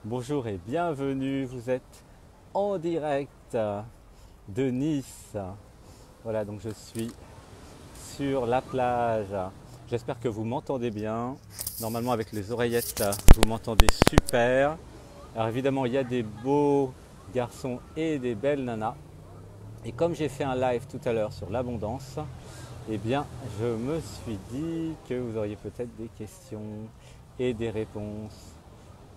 Bonjour et bienvenue, vous êtes en direct de Nice. Voilà, donc je suis sur la plage. J'espère que vous m'entendez bien. Normalement avec les oreillettes, vous m'entendez super. Alors évidemment, il y a des beaux garçons et des belles nanas. Et comme j'ai fait un live tout à l'heure sur l'abondance, eh bien, je me suis dit que vous auriez peut-être des questions et des réponses.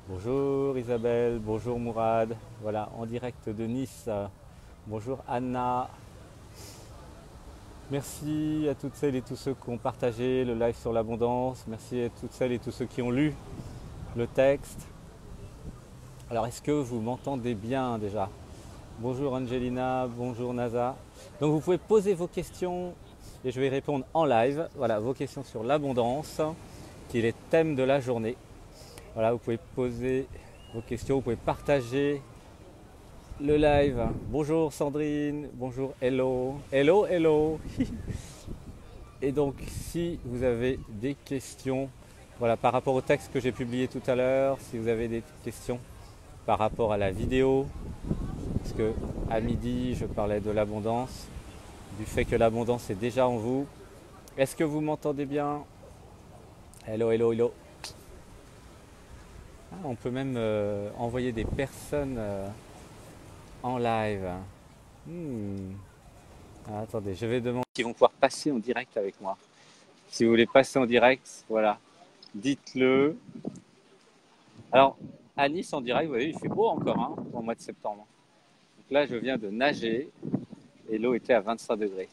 Bonjour Isabelle, bonjour Mourad, voilà en direct de Nice. Bonjour Anna. Merci à toutes celles et tous ceux qui ont partagé le live sur l'abondance. Merci à toutes celles et tous ceux qui ont lu le texte. Alors est-ce que vous m'entendez bien déjà? Bonjour Angelina, bonjour Nasa. Donc vous pouvez poser vos questions et je vais y répondre en live. Voilà, vos questions sur l'abondance, qui est le thème de la journée. Voilà, vous pouvez poser vos questions, vous pouvez partager le live. Bonjour Sandrine, bonjour Hello, Hello, Hello. Et donc si vous avez des questions, voilà, par rapport au texte que j'ai publié tout à l'heure, si vous avez des questions par rapport à la vidéo, parce que à midi je parlais de l'abondance, du fait que l'abondance est déjà en vous. Est-ce que vous m'entendez bien? Hello, hello, hello. Ah, on peut même envoyer des personnes en live. Hmm. Ah, attendez, je vais demander qu'ils vont pouvoir passer en direct avec moi. Si vous voulez passer en direct, voilà, dites-le. Alors, à Nice en direct, vous voyez, il fait beau encore hein, au mois de septembre. Donc là, je viens de nager et l'eau était à 25 degrés.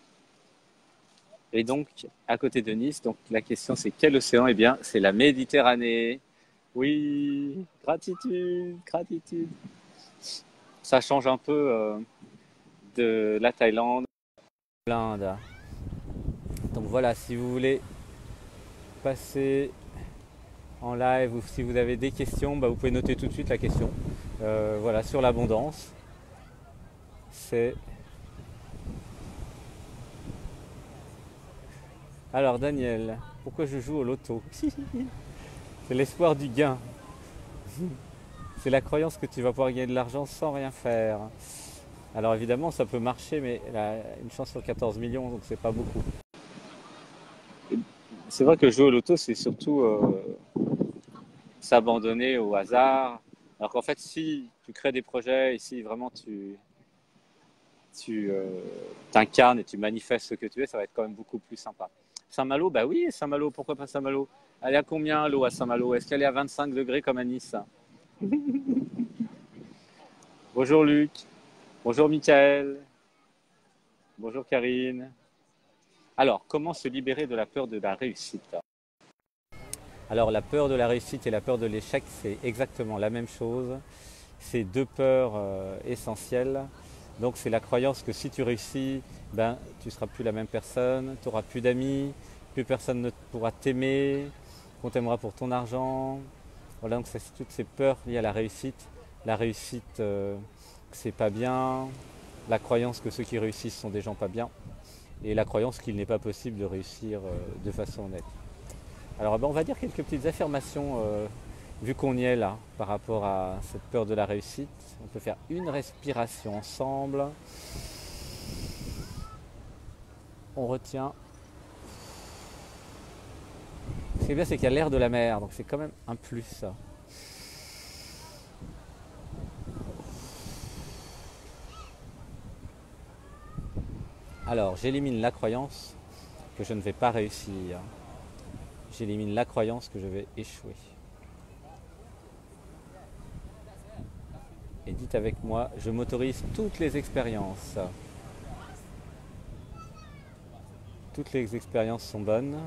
Et donc, à côté de Nice, donc la question c'est quel océan? Eh bien, c'est la Méditerranée. Oui, gratitude, gratitude. Ça change un peu de la Thaïlande, l'Inde. Donc voilà, si vous voulez passer en live ou si vous avez des questions, bah, vous pouvez noter tout de suite la question. Voilà, sur l'abondance. C'est. Alors Daniel, pourquoi je joue au loto? C'est l'espoir du gain. C'est la croyance que tu vas pouvoir gagner de l'argent sans rien faire. Alors évidemment, ça peut marcher, mais une chance sur 14 millions, donc c'est pas beaucoup. C'est vrai que jouer au loto, c'est surtout s'abandonner au hasard. Alors qu'en fait, si tu crées des projets et si vraiment tu t'incarnes et tu manifestes ce que tu es, ça va être quand même beaucoup plus sympa. Saint-Malo, bah oui, Saint-Malo, pourquoi pas Saint-Malo? Elle est à combien l'eau à Saint-Malo? Est-ce qu'elle est à 25 degrés comme à Nice? Bonjour Luc, bonjour Michael, bonjour Karine. Alors, comment se libérer de la peur de la réussite? Alors, la peur de la réussite et la peur de l'échec, c'est exactement la même chose. C'est deux peurs essentielles. Donc c'est la croyance que si tu réussis, ben, tu ne seras plus la même personne, tu n'auras plus d'amis, plus personne ne pourra t'aimer, qu'on t'aimera pour ton argent. Voilà, donc c'est toutes ces peurs liées à la réussite. La réussite, c'est pas bien. La croyance que ceux qui réussissent sont des gens pas bien. Et la croyance qu'il n'est pas possible de réussir de façon honnête. Alors ben, on va dire quelques petites affirmations vu qu'on y est là par rapport à cette peur de la réussite. On peut faire une respiration ensemble. On retient. Ce qui est bien, c'est qu'il y a l'air de la mer, donc c'est quand même un plus. Alors, j'élimine la croyance que je ne vais pas réussir. J'élimine la croyance que je vais échouer. Et dites avec moi, je m'autorise toutes les expériences. Toutes les expériences sont bonnes.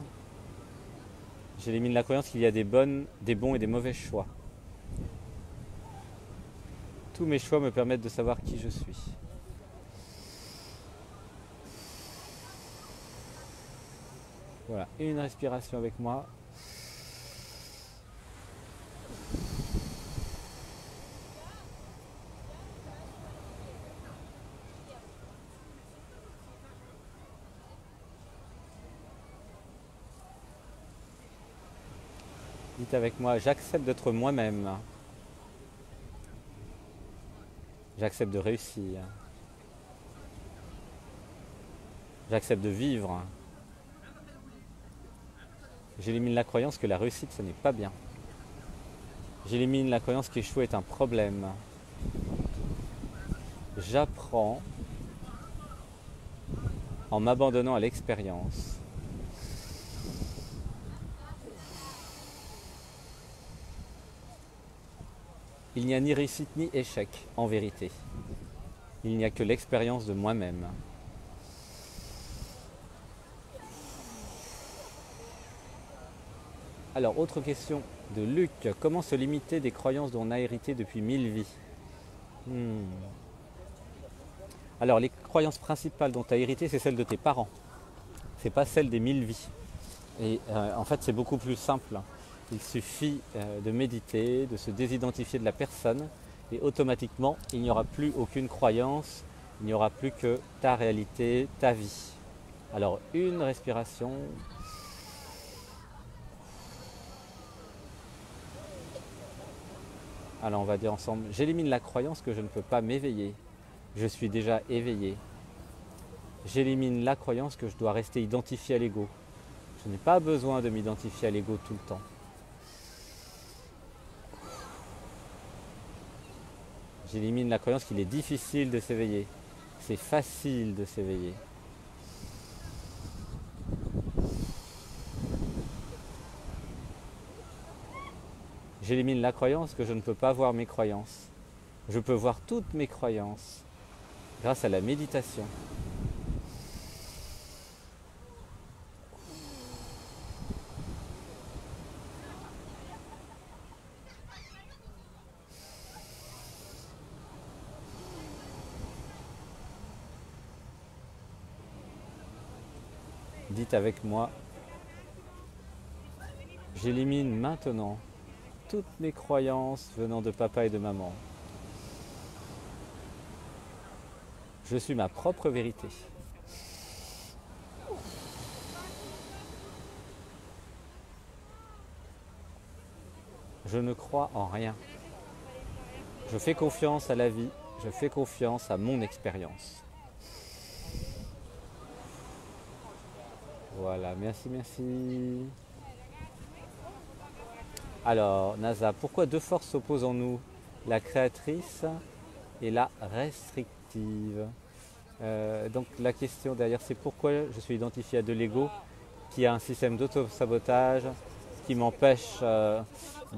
J'élimine la croyance qu'il y a des bons et des mauvais choix. Tous mes choix me permettent de savoir qui je suis. Voilà, une respiration avec moi. Dites avec moi, j'accepte d'être moi-même. J'accepte de réussir. J'accepte de vivre. J'élimine la croyance que la réussite, ce n'est pas bien. J'élimine la croyance qu'échouer est un problème. J'apprends en m'abandonnant à l'expérience. Il n'y a ni réussite ni échec, en vérité. Il n'y a que l'expérience de moi-même. Alors, autre question de Luc. Comment se limiter des croyances dont on a hérité depuis 1000 vies? Alors, les croyances principales dont tu as hérité, c'est celles de tes parents. C'est pas celles des 1000 vies. Et en fait, c'est beaucoup plus simple. Il suffit de méditer, de se désidentifier de la personne et automatiquement, il n'y aura plus aucune croyance, il n'y aura plus que ta réalité, ta vie. Alors, une respiration. Alors, on va dire ensemble, j'élimine la croyance que je ne peux pas m'éveiller. Je suis déjà éveillé. J'élimine la croyance que je dois rester identifié à l'ego. Je n'ai pas besoin de m'identifier à l'ego tout le temps. J'élimine la croyance qu'il est difficile de s'éveiller. C'est facile de s'éveiller. J'élimine la croyance que je ne peux pas voir mes croyances. Je peux voir toutes mes croyances grâce à la méditation. Dites avec moi, j'élimine maintenant toutes mes croyances venant de papa et de maman. Je suis ma propre vérité. Je ne crois en rien. Je fais confiance à la vie, je fais confiance à mon expérience. Voilà, merci, merci. Alors, NASA, pourquoi deux forces s'opposent en nous? La créatrice et la restrictive. Donc la question derrière, c'est pourquoi je suis identifié à de l'ego qui a un système d'auto-sabotage qui m'empêche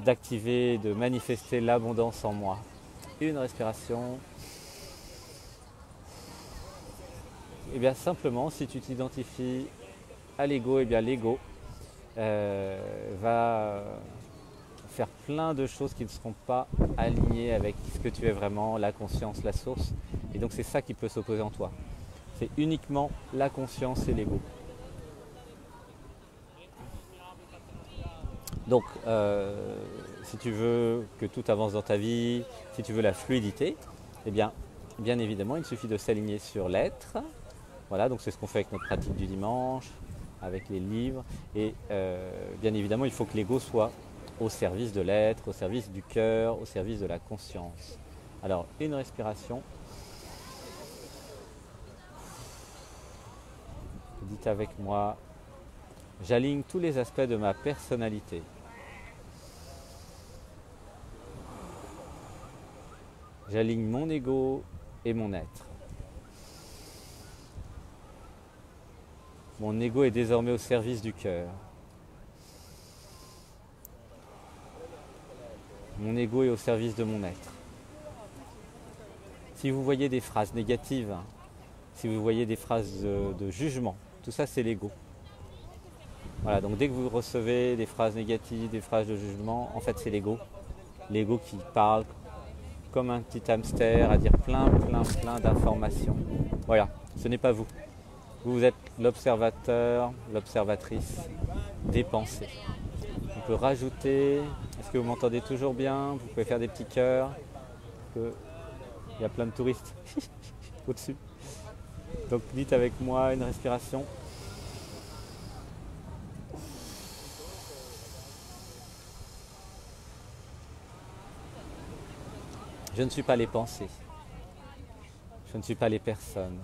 d'activer, de manifester l'abondance en moi. Une respiration. Et bien simplement, si tu t'identifies à l'ego, et bien l'ego va faire plein de choses qui ne seront pas alignées avec ce que tu es vraiment, la conscience, la source. Et donc c'est ça qui peut s'opposer en toi. C'est uniquement la conscience et l'ego. Donc si tu veux que tout avance dans ta vie, si tu veux la fluidité, eh bien évidemment il suffit de s'aligner sur l'être. Voilà, donc c'est ce qu'on fait avec notre pratique du dimanche, avec les livres. Et bien évidemment il faut que l'ego soit au service de l'être, au service du cœur, au service de la conscience. Alors une respiration. Dites avec moi, j'aligne tous les aspects de ma personnalité. J'aligne mon ego et mon être. Mon ego est désormais au service du cœur. Mon ego est au service de mon être. Si vous voyez des phrases négatives, si vous voyez des phrases de jugement, tout ça c'est l'ego. Voilà, donc dès que vous recevez des phrases négatives, des phrases de jugement, en fait c'est l'ego. L'ego qui parle comme un petit hamster à dire plein d'informations. Voilà, ce n'est pas vous. Vous êtes l'observateur, l'observatrice des pensées. On peut rajouter, est-ce que vous m'entendez toujours bien? Vous pouvez faire des petits cœurs. Il y a plein de touristes au-dessus. Donc dites avec moi une respiration. Je ne suis pas les pensées. Je ne suis pas les personnes.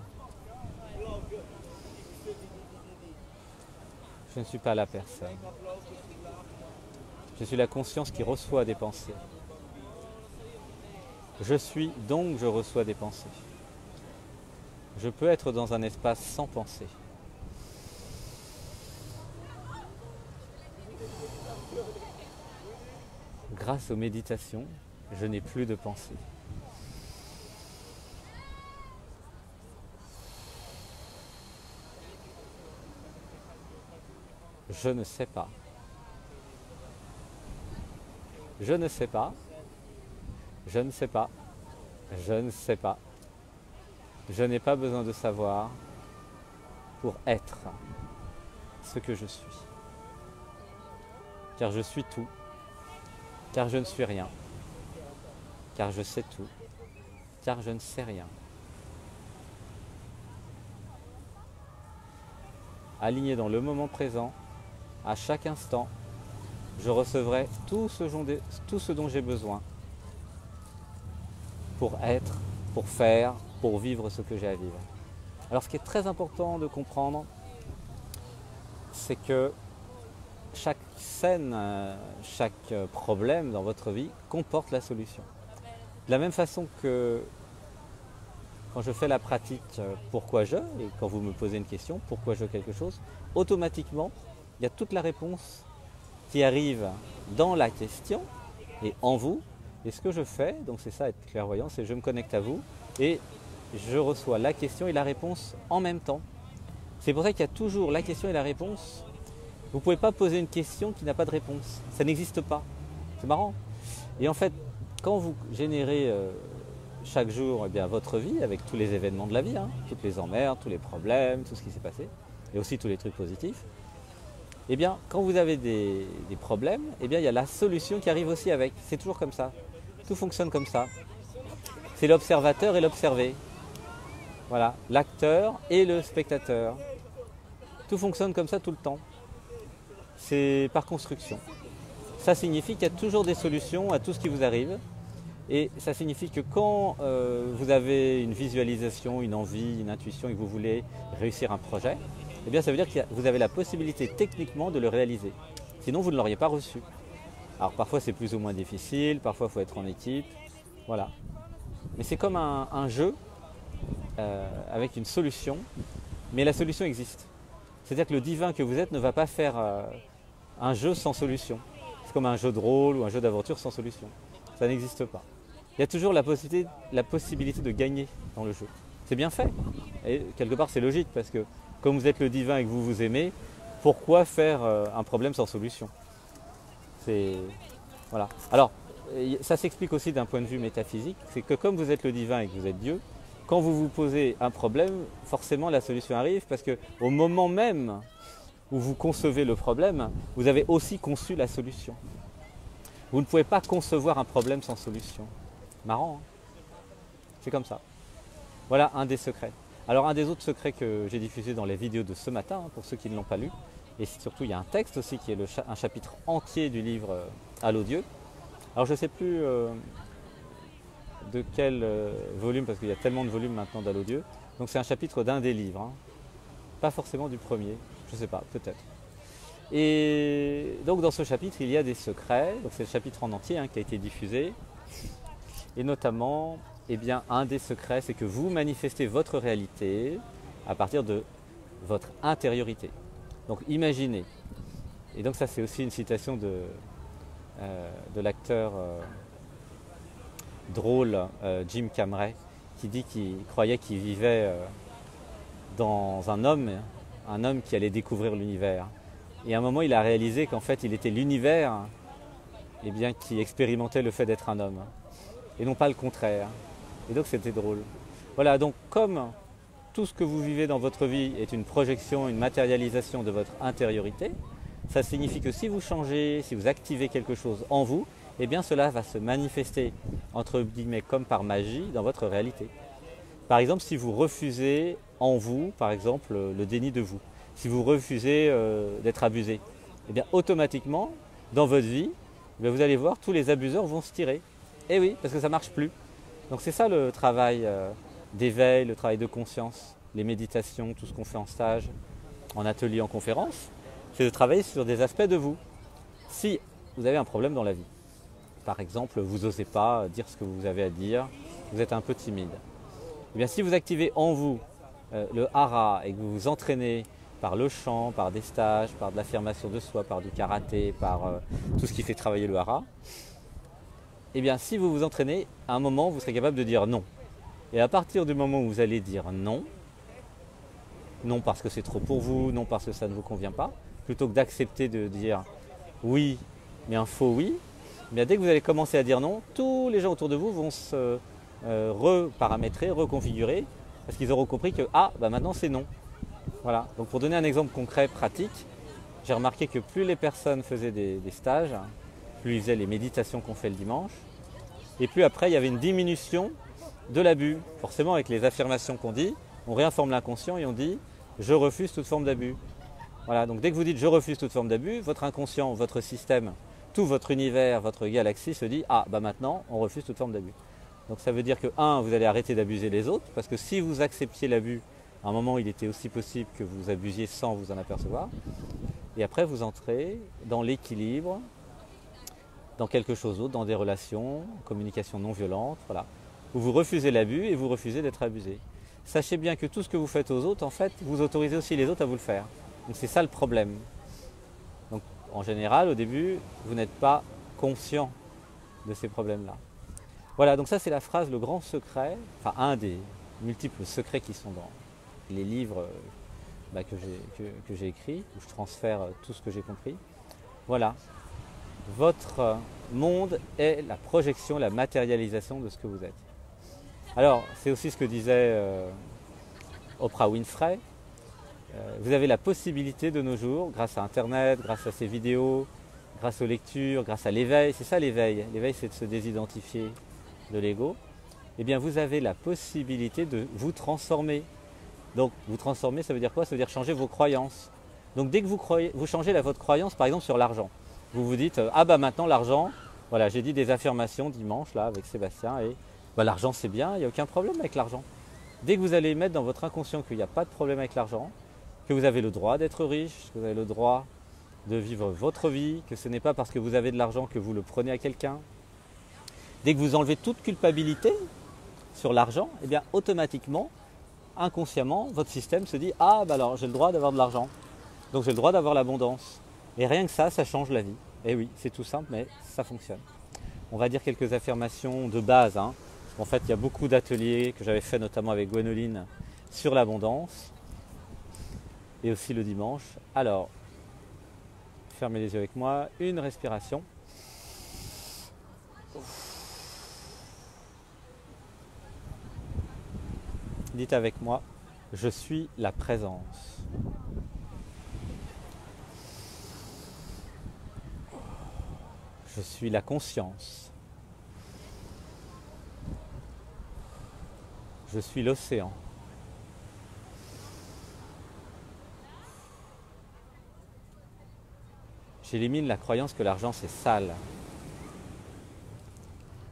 Je ne suis pas la personne. Je suis la conscience qui reçoit des pensées. Je suis, donc je reçois des pensées. Je peux être dans un espace sans pensée. Grâce aux méditations, je n'ai plus de pensée. Je ne sais pas. Je ne sais pas. Je ne sais pas. Je ne sais pas. Je n'ai pas besoin de savoir pour être ce que je suis. Car je suis tout. Car je ne suis rien. Car je sais tout. Car je ne sais rien. Aligné dans le moment présent, à chaque instant, je recevrai tout ce dont j'ai besoin pour être, pour faire, pour vivre ce que j'ai à vivre. Alors ce qui est très important de comprendre, c'est que chaque scène, chaque problème dans votre vie comporte la solution. De la même façon que quand je fais la pratique pourquoi je, et quand vous me posez une question, pourquoi je quelque chose, automatiquement, il y a toute la réponse qui arrive dans la question et en vous. Et ce que je fais, donc c'est ça être clairvoyant, c'est je me connecte à vous et je reçois la question et la réponse en même temps. C'est pour ça qu'il y a toujours la question et la réponse. Vous ne pouvez pas poser une question qui n'a pas de réponse. Ça n'existe pas. C'est marrant. Et en fait, quand vous générez chaque jour votre vie avec tous les événements de la vie, toutes les emmerdes, tous les problèmes, tout ce qui s'est passé, et aussi tous les trucs positifs, eh bien, quand vous avez des problèmes, eh bien, il y a la solution qui arrive aussi avec. C'est toujours comme ça. Tout fonctionne comme ça. C'est l'observateur et l'observé. Voilà, l'acteur et le spectateur. Tout fonctionne comme ça tout le temps. C'est par construction. Ça signifie qu'il y a toujours des solutions à tout ce qui vous arrive. Et ça signifie que quand vous avez une visualisation, une envie, une intuition et que vous voulez réussir un projet, eh bien ça veut dire que vous avez la possibilité techniquement de le réaliser. Sinon vous ne l'auriez pas reçu. Alors parfois c'est plus ou moins difficile, parfois il faut être en équipe. Voilà. Mais c'est comme un jeu avec une solution, mais la solution existe. C'est-à-dire que le divin que vous êtes ne va pas faire un jeu sans solution. C'est comme un jeu de rôle ou un jeu d'aventure sans solution. Ça n'existe pas. Il y a toujours la possibilité de gagner dans le jeu. C'est bien fait. Et quelque part c'est logique parce que comme vous êtes le divin et que vous vous aimez, pourquoi faire un problème sans solution? Voilà. Alors, ça s'explique aussi d'un point de vue métaphysique, c'est que comme vous êtes le divin et que vous êtes Dieu, quand vous vous posez un problème, forcément la solution arrive parce qu'au moment même où vous concevez le problème, vous avez aussi conçu la solution. Vous ne pouvez pas concevoir un problème sans solution. Marrant, hein? C'est comme ça. Voilà un des secrets. Alors un des autres secrets que j'ai diffusé dans les vidéos de ce matin, pour ceux qui ne l'ont pas lu, et surtout il y a un texte aussi qui est un chapitre entier du livre Allô Dieu. Alors je ne sais plus de quel volume, parce qu'il y a tellement de volumes maintenant d'Allô Dieu. Donc c'est un chapitre d'un des livres, pas forcément du premier, je ne sais pas, peut-être. Et donc dans ce chapitre il y a des secrets, donc c'est le chapitre en entier qui a été diffusé, et notamment un des secrets c'est que vous manifestez votre réalité à partir de votre intériorité. Donc imaginez, et donc ça c'est aussi une citation de l'acteur drôle Jim Carrey qui dit qu'il croyait qu'il vivait dans un homme qui allait découvrir l'univers. Et à un moment il a réalisé qu'en fait il était l'univers qui expérimentait le fait d'être un homme et non pas le contraire. Et donc c'était drôle. Voilà, donc comme tout ce que vous vivez dans votre vie est une projection, une matérialisation de votre intériorité, ça signifie que si vous changez, si vous activez quelque chose en vous, eh bien cela va se manifester, entre guillemets, comme par magie dans votre réalité. Par exemple, si vous refusez en vous, par exemple, le déni de vous, si vous refusez d'être abusé, eh bien automatiquement, dans votre vie, vous allez voir, tous les abuseurs vont se tirer. Eh oui, parce que ça ne marche plus. Donc c'est ça le travail d'éveil, le travail de conscience, les méditations, tout ce qu'on fait en stage, en atelier, en conférence, c'est de travailler sur des aspects de vous. Si vous avez un problème dans la vie, par exemple, vous n'osez pas dire ce que vous avez à dire, vous êtes un peu timide, eh bien si vous activez en vous le hara et que vous vous entraînez par le chant, par des stages, par de l'affirmation de soi, par du karaté, par tout ce qui fait travailler le hara, eh bien si vous vous entraînez, à un moment vous serez capable de dire non. Et à partir du moment où vous allez dire non, non parce que c'est trop pour vous, non parce que ça ne vous convient pas, plutôt que d'accepter de dire oui, mais un faux oui, eh bien dès que vous allez commencer à dire non, tous les gens autour de vous vont se reparamétrer, reconfigurer, parce qu'ils auront compris que maintenant c'est non. Voilà. Donc pour donner un exemple concret, pratique, j'ai remarqué que plus les personnes faisaient des stages, plus ils faisaient les méditations qu'on fait le dimanche, et plus après il y avait une diminution de l'abus. Forcément avec les affirmations qu'on dit, on réinforme l'inconscient et on dit « je refuse toute forme d'abus ». Voilà, donc dès que vous dites « je refuse toute forme d'abus », votre inconscient, votre système, tout votre univers, votre galaxie se dit « ah, maintenant on refuse toute forme d'abus ». Donc ça veut dire que, vous allez arrêter d'abuser les autres, parce que si vous acceptiez l'abus, à un moment il était aussi possible que vous abusiez sans vous en apercevoir. Et après vous entrez dans l'équilibre, dans quelque chose d'autre, dans des relations, communication non violente, voilà, où vous refusez l'abus et vous refusez d'être abusé. Sachez bien que tout ce que vous faites aux autres, en fait, vous autorisez aussi les autres à vous le faire. Donc c'est ça le problème. Donc en général, au début, vous n'êtes pas conscient de ces problèmes-là. Voilà, donc ça c'est la phrase, le grand secret, enfin un des multiples secrets qui sont dans les livres que j'ai écrits, où je transfère tout ce que j'ai compris. Voilà, votre monde est la projection, la matérialisation de ce que vous êtes. Alors, c'est aussi ce que disait Oprah Winfrey. Vous avez la possibilité de nos jours, grâce à Internet, grâce à ces vidéos, grâce aux lectures, grâce à l'éveil, c'est ça l'éveil. L'éveil, c'est de se désidentifier de l'ego. Eh bien, vous avez la possibilité de vous transformer. Donc, vous transformer, ça veut dire quoi? Ça veut dire changer vos croyances. Donc, dès que vous changez votre croyance, par exemple, sur l'argent, vous vous dites maintenant, l'argent, voilà, j'ai dit des affirmations dimanche, là, avec Sébastien, et l'argent, c'est bien, il n'y a aucun problème avec l'argent. Dès que vous allez mettre dans votre inconscient qu'il n'y a pas de problème avec l'argent, que vous avez le droit d'être riche, que vous avez le droit de vivre votre vie, que ce n'est pas parce que vous avez de l'argent que vous le prenez à quelqu'un. Dès que vous enlevez toute culpabilité sur l'argent, eh bien automatiquement, inconsciemment, votre système se dit « Ah, alors j'ai le droit d'avoir de l'argent, donc j'ai le droit d'avoir l'abondance ». Et rien que ça change la vie. Et oui, c'est tout simple, mais ça fonctionne. On va dire quelques affirmations de base. En fait, il y a beaucoup d'ateliers que j'avais fait notamment avec Gwénoline sur l'abondance. Et aussi le dimanche. Alors, fermez les yeux avec moi. Une respiration. Dites avec moi, je suis la présence. Je suis la conscience. Je suis l'océan. J'élimine la croyance que l'argent c'est sale.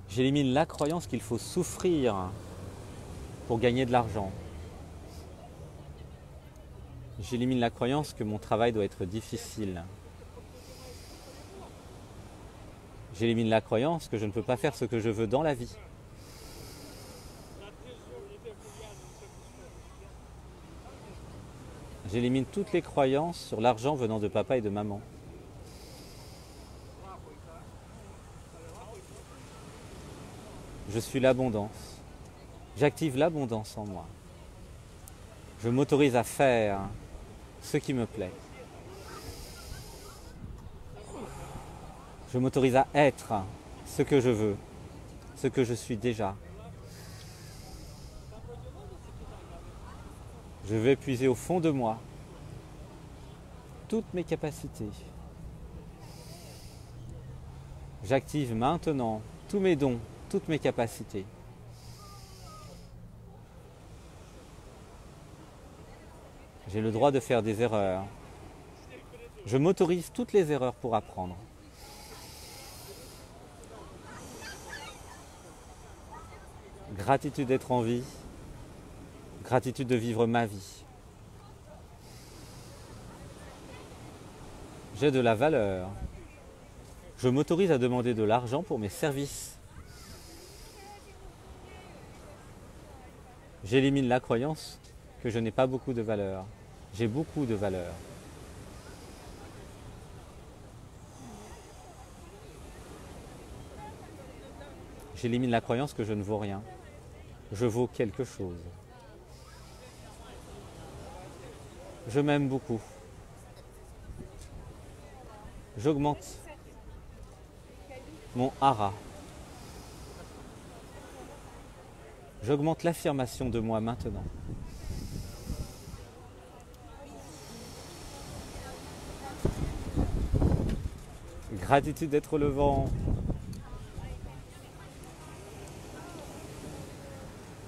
J'élimine la croyance qu'il faut souffrir pour gagner de l'argent. J'élimine la croyance que mon travail doit être difficile. J'élimine la croyance que je ne peux pas faire ce que je veux dans la vie. J'élimine toutes les croyances sur l'argent venant de papa et de maman. Je suis l'abondance. J'active l'abondance en moi. Je m'autorise à faire ce qui me plaît. Je m'autorise à être ce que je veux, ce que je suis déjà. Je vais puiser au fond de moi toutes mes capacités. J'active maintenant tous mes dons, toutes mes capacités. J'ai le droit de faire des erreurs. Je m'autorise toutes les erreurs pour apprendre. Gratitude d'être en vie. Gratitude de vivre ma vie. J'ai de la valeur. Je m'autorise à demander de l'argent pour mes services. J'élimine la croyance que je n'ai pas beaucoup de valeur. J'ai beaucoup de valeur. J'élimine la croyance que je ne vaux rien. Je vaux quelque chose. Je m'aime beaucoup. J'augmente mon hara. J'augmente l'affirmation de moi maintenant. Gratitude d'être le vent.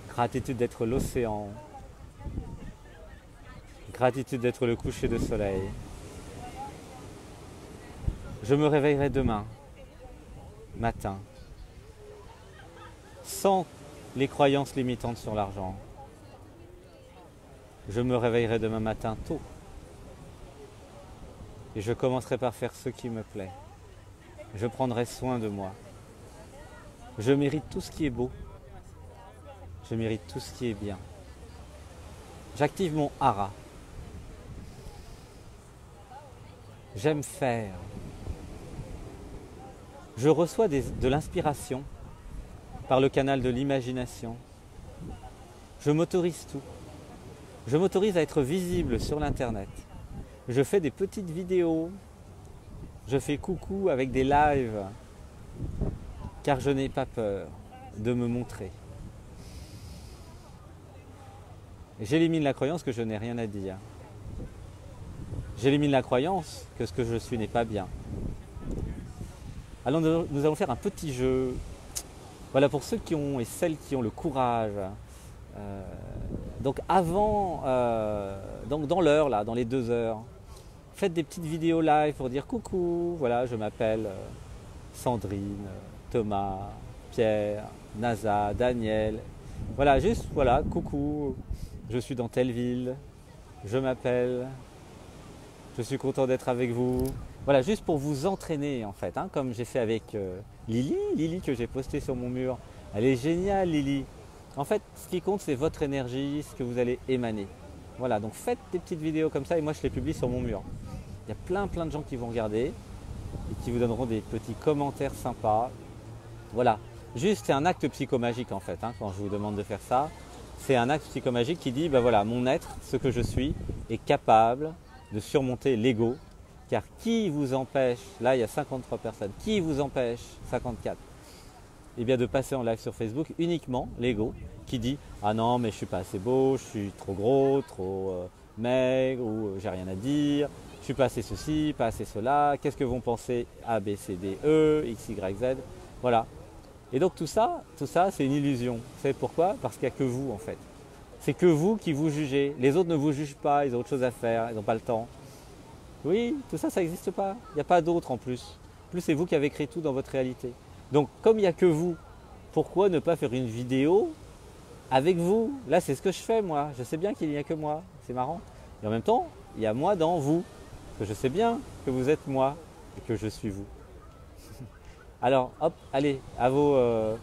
Gratitude d'être l'océan. Gratitude d'être le coucher de soleil. Je me réveillerai demain matin sans les croyances limitantes sur l'argent. Je me réveillerai demain matin tôt et je commencerai par faire ce qui me plaît. Je prendrai soin de moi. Je mérite tout ce qui est beau. Je mérite tout ce qui est bien. J'active mon hara. J'aime faire. Je reçois de l'inspiration par le canal de l'imagination. Je m'autorise tout. Je m'autorise à être visible sur l'internet. Je fais des petites vidéos. Je fais coucou avec des lives. Car je n'ai pas peur de me montrer. J'élimine la croyance que je n'ai rien à dire. J'élimine la croyance que ce que je suis n'est pas bien. Alors nous allons faire un petit jeu. Voilà, pour ceux qui ont et celles qui ont le courage. Donc avant, donc dans l'heure là, dans les 2 heures, faites des petites vidéos live pour dire coucou. Voilà, je m'appelle Sandrine, Thomas, Pierre, Nasa, Daniel. Voilà, juste voilà, coucou. Je suis dans telle ville. Je m'appelle. Je suis content d'être avec vous. Voilà, juste pour vous entraîner en fait, hein, comme j'ai fait avec Lily que j'ai posté sur mon mur. Elle est géniale Lily. En fait, ce qui compte c'est votre énergie, ce que vous allez émaner. Voilà, donc faites des petites vidéos comme ça et moi je les publie sur mon mur. Il y a plein de gens qui vont regarder et qui vous donneront des petits commentaires sympas. Voilà, juste c'est un acte psychomagique en fait, hein, quand je vous demande de faire ça. C'est un acte psychomagique qui dit, ben voilà, mon être, ce que je suis, est capable de surmonter l'ego. Car qui vous empêche, là il y a 53 personnes, qui vous empêche, 54, eh bien de passer en live sur Facebook uniquement l'ego qui dit ah non mais je suis pas assez beau, je suis trop gros, trop maigre ou j'ai rien à dire, je suis pas assez ceci, pas assez cela, qu'est-ce que vont penser A, B, C, D, E, X, Y, Z, voilà. Et donc tout ça c'est une illusion. Vous savez pourquoi? Parce qu'il n'y a que vous en fait. C'est que vous qui vous jugez. Les autres ne vous jugent pas, ils ont autre chose à faire, ils n'ont pas le temps. Oui, tout ça, ça n'existe pas. Il n'y a pas d'autre en plus. En plus, c'est vous qui avez créé tout dans votre réalité. Donc, comme il n'y a que vous, pourquoi ne pas faire une vidéo avec vous? Là, c'est ce que je fais, moi. Je sais bien qu'il n'y a que moi. C'est marrant. Et en même temps, il y a moi dans vous. Que je sais bien que vous êtes moi et que je suis vous. Alors, hop, allez, à vos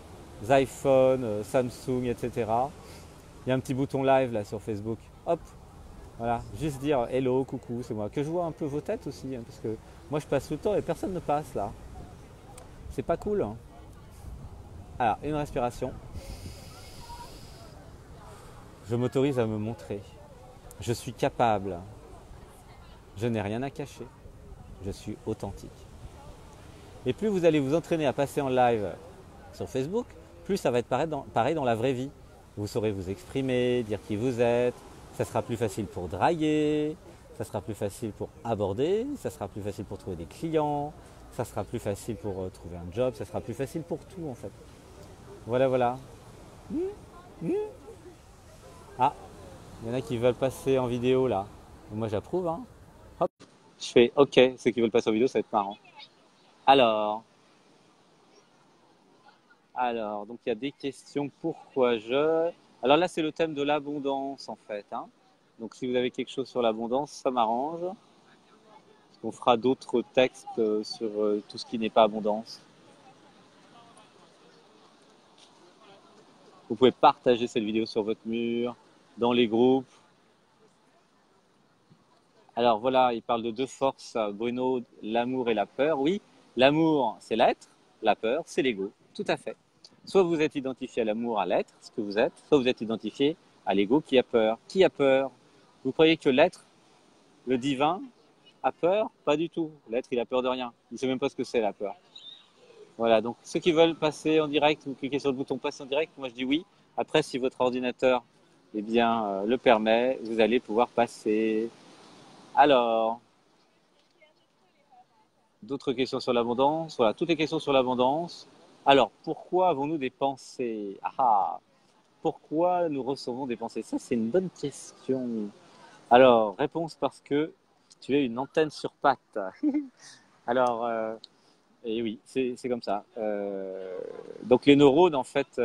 iPhones, Samsung, etc. Il y a un petit bouton live là sur Facebook. Hop. Voilà, juste dire hello, coucou, c'est moi. Que je vois un peu vos têtes aussi, hein, parce que moi je passe tout le temps et personne ne passe là. C'est pas cool. Hein. Alors, une respiration. Je m'autorise à me montrer. Je suis capable. Je n'ai rien à cacher. Je suis authentique. Et plus vous allez vous entraîner à passer en live sur Facebook, plus ça va être pareil dans la vraie vie. Vous saurez vous exprimer, dire qui vous êtes. Ça sera plus facile pour draguer, ça sera plus facile pour aborder, ça sera plus facile pour trouver des clients, ça sera plus facile pour trouver un job, ça sera plus facile pour tout en fait. Voilà, voilà. Ah, il y en a qui veulent passer en vidéo là. Moi j'approuve. Hein. Hop, je fais OK, ceux qui veulent passer en vidéo, ça va être marrant. Alors, donc il y a des questions. Pourquoi je Alors là, c'est le thème de l'abondance en fait, hein. Donc si vous avez quelque chose sur l'abondance, ça m'arrange. On fera d'autres textes sur tout ce qui n'est pas abondance. Vous pouvez partager cette vidéo sur votre mur, dans les groupes. Alors voilà, il parle de deux forces, Bruno, l'amour et la peur. Oui, l'amour, c'est l'être, la peur, c'est l'ego. Tout à fait. Soit vous êtes identifié à l'amour, à l'être, ce que vous êtes, soit vous êtes identifié à l'ego qui a peur. Qui a peur? Vous croyez que l'être, le divin, a peur? Pas du tout. L'être, il a peur de rien. Il ne sait même pas ce que c'est la peur. Voilà, donc ceux qui veulent passer en direct ou cliquer sur le bouton passer en direct, moi je dis oui. Après, si votre ordinateur eh bien, le permet, vous allez pouvoir passer. Alors, d'autres questions sur l'abondance? Voilà, toutes les questions sur l'abondance. Alors, pourquoi avons-nous des pensées? Ah, pourquoi nous recevons des pensées? Ça, c'est une bonne question. Alors, réponse parce que tu es une antenne sur pattes. Alors, et oui, c'est comme ça. Donc les neurones, en fait,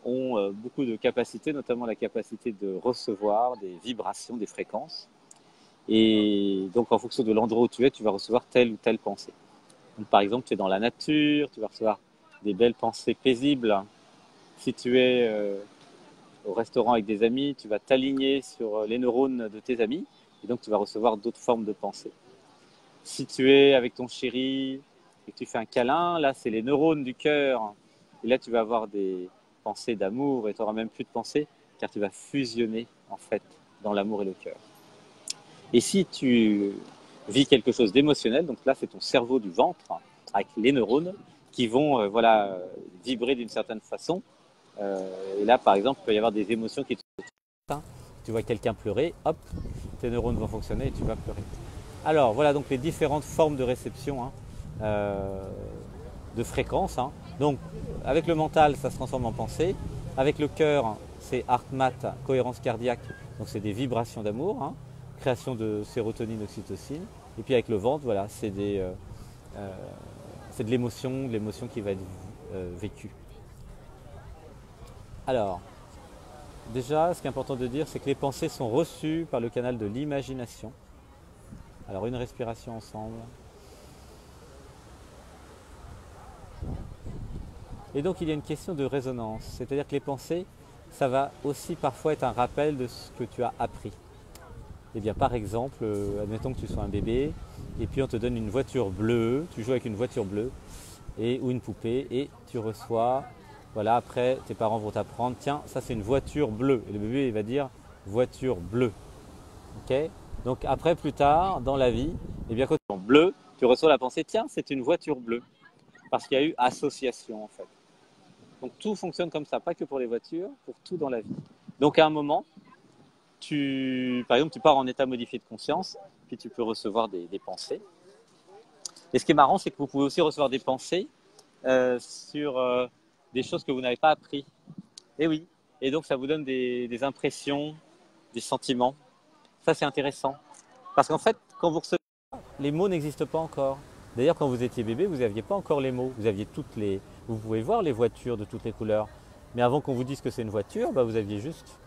ont beaucoup de capacités, notamment la capacité de recevoir des vibrations, des fréquences. Et donc, en fonction de l'endroit où tu es, tu vas recevoir telle ou telle pensée. Donc, par exemple, tu es dans la nature, tu vas recevoir des belles pensées paisibles. Si tu es au restaurant avec des amis, tu vas t'aligner sur les neurones de tes amis. Et donc, tu vas recevoir d'autres formes de pensées. Si tu es avec ton chéri et que tu fais un câlin, là, c'est les neurones du cœur. Et là, tu vas avoir des pensées d'amour et tu n'auras même plus de pensées car tu vas fusionner, en fait, dans l'amour et le cœur. Et si tu vis quelque chose d'émotionnel, donc là, c'est ton cerveau du ventre avec les neurones qui vont voilà, vibrer d'une certaine façon. Et là, par exemple, il peut y avoir des émotions qui te... Tu vois quelqu'un pleurer, hop, tes neurones vont fonctionner et tu vas pleurer. Alors, voilà donc les différentes formes de réception, hein, de fréquence, hein. Donc, avec le mental, ça se transforme en pensée. Avec le cœur, c'est HeartMath, cohérence cardiaque, donc c'est des vibrations d'amour, hein, création de sérotonine, oxytocine. Et puis avec le ventre, voilà, c'est de l'émotion qui va être vécue. Alors, déjà, ce qui est important de dire, c'est que les pensées sont reçues par le canal de l'imagination. Alors, une respiration ensemble. Et donc, il y a une question de résonance. C'est-à-dire que les pensées, ça va aussi parfois être un rappel de ce que tu as appris. Eh bien, par exemple, admettons que tu sois un bébé, et puis on te donne une voiture bleue, tu joues avec une voiture bleue, ou une poupée, et tu reçois, voilà, après, tes parents vont t'apprendre, tiens, ça c'est une voiture bleue. Et le bébé, il va dire, voiture bleue. Ok? Donc après, plus tard, dans la vie, eh bien, quand tu es en bleu, tu reçois la pensée, tiens, c'est une voiture bleue. Parce qu'il y a eu association, en fait. Donc tout fonctionne comme ça, pas que pour les voitures, pour tout dans la vie. Donc à un moment, par exemple, tu pars en état modifié de conscience, puis tu peux recevoir des pensées. Et ce qui est marrant, c'est que vous pouvez aussi recevoir des pensées sur des choses que vous n'avez pas appris. Et oui, et donc ça vous donne des impressions, des sentiments. Ça, c'est intéressant. Parce qu'en fait, quand vous recevez, les mots n'existent pas encore. D'ailleurs, quand vous étiez bébé, vous n'aviez pas encore les mots. Vous aviez vous pouvez voir les voitures de toutes les couleurs. Mais avant qu'on vous dise que c'est une voiture, vous aviez juste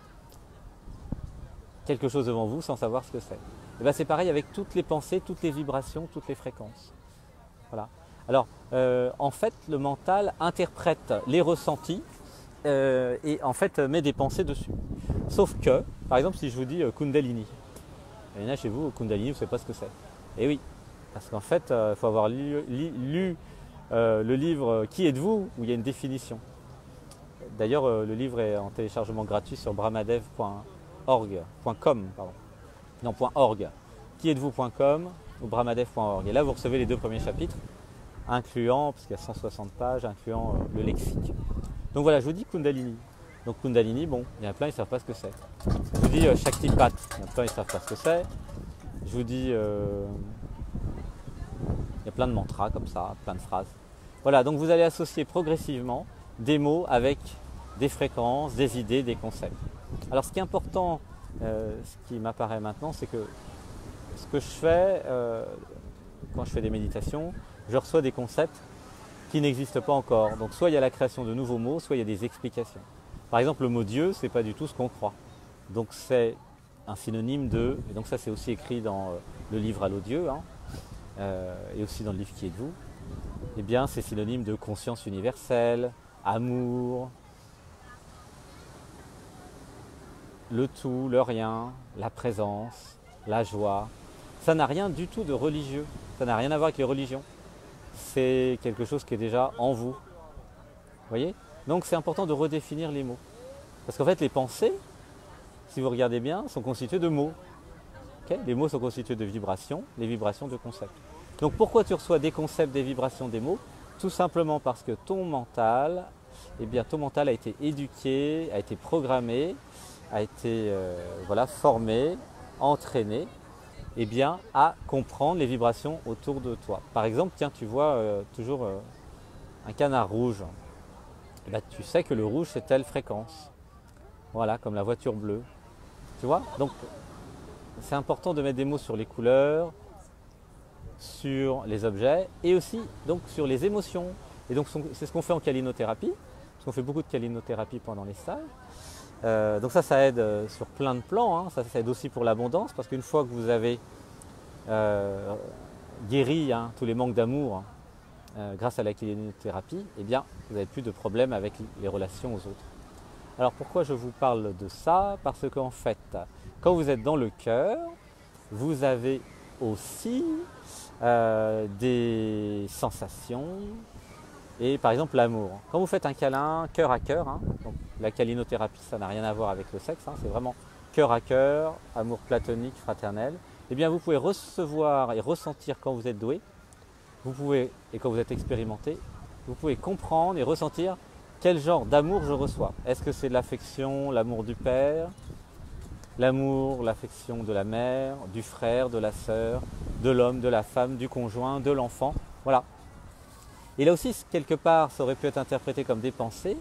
quelque chose devant vous sans savoir ce que c'est. Et c'est pareil avec toutes les pensées, toutes les vibrations, toutes les fréquences. Voilà. Alors, en fait, le mental interprète les ressentis et en fait met des pensées dessus. Sauf que, par exemple, si je vous dis Kundalini, il y en a chez vous, Kundalini, vous ne savez pas ce que c'est. Et oui, parce qu'en fait, il faut avoir lu le livre Qui êtes-vous où il y a une définition. D'ailleurs, le livre est en téléchargement gratuit sur brahmadev.com. Non, .org. Qui êtes-vous.com ou brahmadev.org. Et là, vous recevez les 2 premiers chapitres, incluant, parce qu'il y a 160 pages, incluant le lexique. Donc voilà, je vous dis Kundalini. Donc Kundalini, bon, il y en a plein, ils ne savent pas ce que c'est. Je vous dis Shaktipat, il y en a plein, ils ne savent pas ce que c'est. Je vous dis, il y a plein de mantras comme ça, plein de phrases. Voilà, donc vous allez associer progressivement des mots avec des fréquences, des idées, des concepts. Alors ce qui est important, ce qui m'apparaît maintenant, c'est que ce que je fais quand je fais des méditations, je reçois des concepts qui n'existent pas encore. Donc soit il y a la création de nouveaux mots, soit il y a des explications. Par exemple, le mot Dieu, c'est pas du tout ce qu'on croit. Donc c'est un synonyme de, et donc ça c'est aussi écrit dans le livre Allô Dieu, hein, et aussi dans le livre Qui êtes-vous, eh bien c'est synonyme de conscience universelle, amour, le tout, le rien, la présence, la joie. Ça n'a rien du tout de religieux, ça n'a rien à voir avec les religions. C'est quelque chose qui est déjà en vous. Vous voyez? Donc c'est important de redéfinir les mots. Parce qu'en fait les pensées, si vous regardez bien, sont constituées de mots. Okay? Les mots sont constitués de vibrations, les vibrations de concepts. Donc pourquoi tu reçois des concepts, des vibrations, des mots? Tout simplement parce que ton mental, eh bien, ton mental a été éduqué, a été programmé, a été formé, entraîné, eh bien, à comprendre les vibrations autour de toi. Par exemple, tiens, tu vois toujours un canard rouge. Eh bien, tu sais que le rouge c'est telle fréquence. Voilà, comme la voiture bleue. Tu vois? Donc c'est important de mettre des mots sur les couleurs, sur les objets et aussi donc sur les émotions. Et donc c'est ce qu'on fait en calinothérapie, parce qu'on fait beaucoup de calinothérapie pendant les stages. Donc ça aide sur plein de plans, hein. Ça aide aussi pour l'abondance, parce qu'une fois que vous avez guéri tous les manques d'amour grâce à la calinothérapie, eh bien vous n'avez plus de problème avec les relations aux autres. Alors pourquoi je vous parle de ça? Parce qu'en fait, quand vous êtes dans le cœur, vous avez aussi des sensations et par exemple l'amour. Quand vous faites un câlin cœur à cœur, hein, donc la calinothérapie ça n'a rien à voir avec le sexe, hein, c'est vraiment cœur à cœur, amour platonique, fraternel, eh bien vous pouvez recevoir et ressentir quand vous êtes doué, et quand vous êtes expérimenté, vous pouvez comprendre et ressentir quel genre d'amour je reçois. Est-ce que c'est de l'affection, l'amour du père, l'amour, l'affection de la mère, du frère, de la sœur, de l'homme, de la femme, du conjoint, de l'enfant, voilà. Et là aussi, quelque part, ça aurait pu être interprété comme des pensées,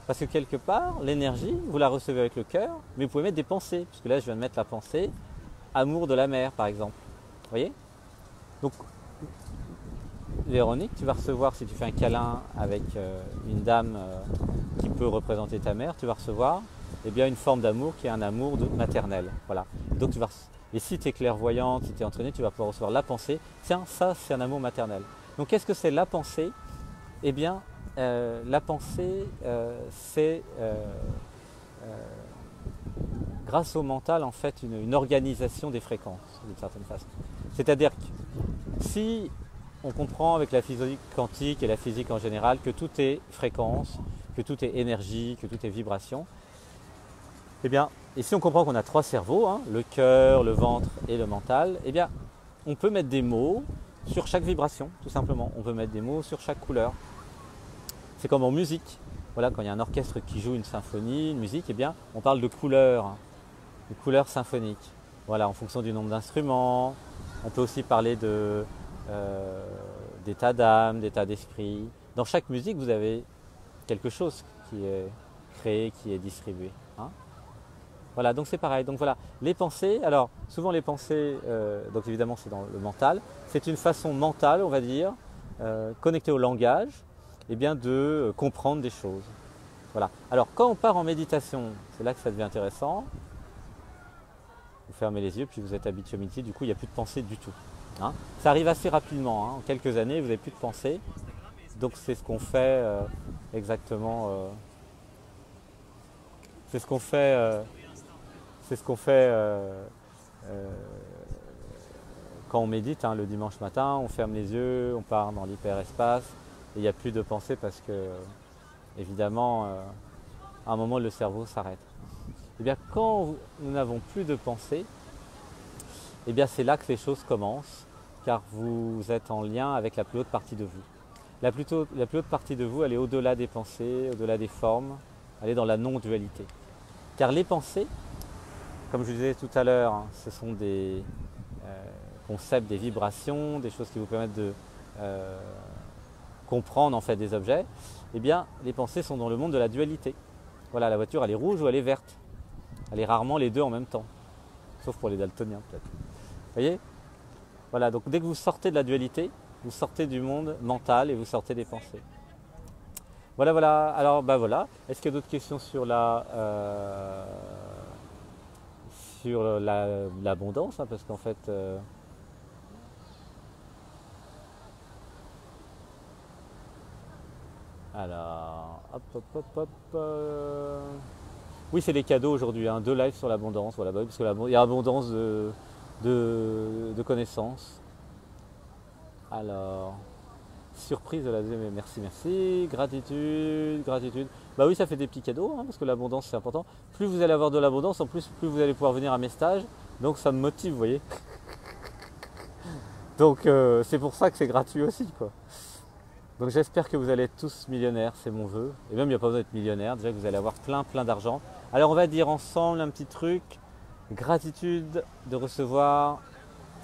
parce que quelque part, l'énergie, vous la recevez avec le cœur, mais vous pouvez mettre des pensées, puisque là, je viens de mettre la pensée amour de la mère, par exemple. Vous voyez? Donc, Véronique, tu vas recevoir, si tu fais un câlin avec une dame qui peut représenter ta mère, tu vas recevoir bien, une forme d'amour qui est un amour maternel. Voilà. Donc, et si tu es clairvoyante, si tu es entraînée, tu vas pouvoir recevoir la pensée. Tiens, ça, c'est un amour maternel. Donc, qu'est-ce que c'est la pensée? Eh bien, la pensée, c'est grâce au mental, en fait, une organisation des fréquences, d'une certaine façon. C'est-à-dire que si on comprend avec la physique quantique et la physique en général que tout est fréquence, que tout est énergie, que tout est vibration, eh bien, et si on comprend qu'on a trois cerveaux, hein, le cœur, le ventre et le mental, eh bien, on peut mettre des mots sur chaque vibration, tout simplement. On peut mettre des mots sur chaque couleur. C'est comme en musique. Voilà, quand il y a un orchestre qui joue une symphonie, une musique, eh bien, on parle de couleurs, hein, de couleurs symphoniques. Voilà, en fonction du nombre d'instruments. On peut aussi parler d'état d'âme, d'état d'esprit. Dans chaque musique, vous avez quelque chose qui est créé, qui est distribué. Hein. Voilà, donc c'est pareil. Donc voilà, les pensées, alors souvent les pensées, donc évidemment c'est dans le mental, c'est une façon mentale, on va dire, connectée au langage, eh bien de comprendre des choses. Voilà. Alors quand on part en méditation, c'est là que ça devient intéressant. Vous fermez les yeux, puis vous êtes habitué à méditer, du coup il n'y a plus de pensée du tout. Hein. Ça arrive assez rapidement, hein. En quelques années vous n'avez plus de pensée. Donc c'est ce qu'on fait exactement. C'est ce qu'on fait. Quand on médite, hein, le dimanche matin, on ferme les yeux, on part dans l'hyperespace et il n'y a plus de pensée parce que, évidemment, à un moment, le cerveau s'arrête. Et bien, quand nous n'avons plus de pensée, et bien c'est là que les choses commencent, car vous êtes en lien avec la plus haute partie de vous. La plus haute partie de vous, elle est au-delà des pensées, au-delà des formes, elle est dans la non-dualité. Car les pensées, comme je vous disais tout à l'heure, hein, ce sont des concepts, des vibrations, des choses qui vous permettent de comprendre en fait des objets. Eh bien, les pensées sont dans le monde de la dualité. Voilà, la voiture, elle est rouge ou elle est verte. Elle est rarement les deux en même temps. Sauf pour les daltoniens peut-être. Vous voyez? Voilà, donc dès que vous sortez de la dualité, vous sortez du monde mental et vous sortez des pensées. Voilà, voilà. Alors, bah voilà. Est-ce qu'il y a d'autres questions sur l'abondance, hein, parce qu'en fait, alors, hop, hop, hop, hop. Oui, c'est les cadeaux aujourd'hui, hein, 2 lives sur l'abondance, voilà, bah oui, parce qu'il y a abondance de connaissances. Alors, surprise de la deuxième, merci, merci, gratitude, gratitude. Bah oui, ça fait des petits cadeaux, hein, parce que l'abondance c'est important. Plus vous allez avoir de l'abondance, en plus, plus vous allez pouvoir venir à mes stages, donc ça me motive, vous voyez. Donc c'est pour ça que c'est gratuit aussi, quoi. Donc j'espère que vous allez être tous millionnaires, c'est mon vœu. Et même il n'y a pas besoin d'être millionnaire, déjà que vous allez avoir plein plein d'argent. Alors on va dire ensemble un petit truc. Gratitude de recevoir